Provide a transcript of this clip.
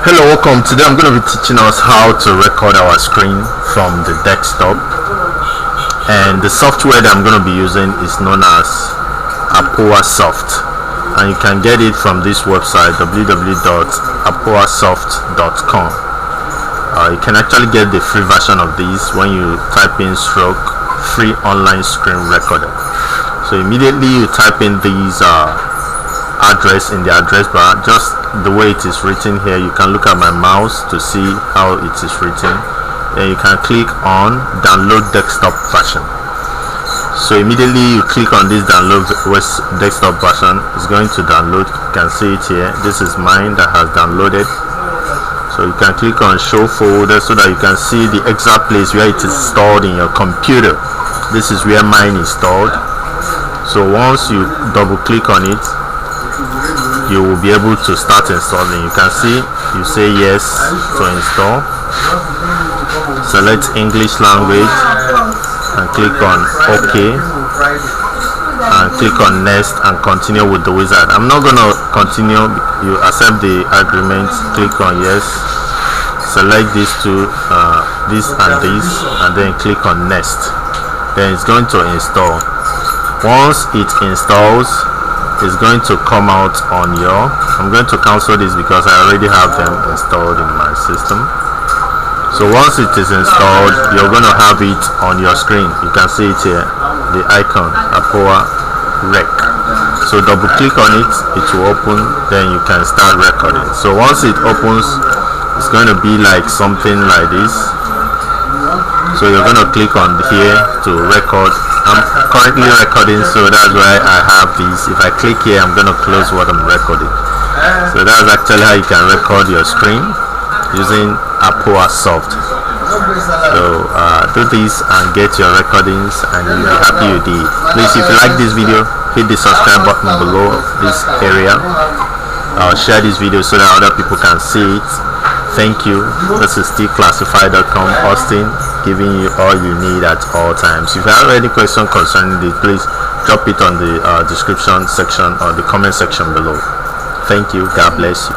Hello, welcome. Today I'm going to be teaching us how to record our screen from the desktop, and the software that I'm going to be using is known as Soft, and you can get it from this website www.apoasoft.com. You can actually get the free version of this when you type in stroke free online screen recorder. So immediately you type in these address in the address bar, just the way it is written here. You can look at my mouse to see how it is written. Then you can click on download desktop version. So immediately you click on this download desktop version, it's going to download. You can see it here. This is mine that has downloaded. So you can click on show folder so that you can see the exact place where it is stored in your computer. This is where mine is stored. So once you double click on it, you will be able to start installing. You can see, you say yes to install, select English language and click on OK, and click on next and continue with the wizard. I'm not going to continue. You accept the agreement, click on yes, select these two, this and this, and then click on next. Then it's going to install. Once it installs, is going to come out on your, I'm going to cancel this because I already have them installed in my system. So once it is installed, you're going to have it on your screen. You can see it here, the icon Apoa Rec. So double click on it, it will open, then you can start recording. So once it opens, it's going to be like something like this. So you're going to click on here to record. I'm currently recording, so that's why I have these. If I click here, I'm going to close what I'm recording. So that's actually how you can record your screen using Soft. So do this and get your recordings, and you'll be happy you did. Please, if you like this video, hit the subscribe button below this area. Share this video so that other people can see it. Thank you. This is Tclassified.com hosting, giving you all you need at all times. If you have any question concerning this, please drop it on the description section or the comment section below. Thank you. God bless you.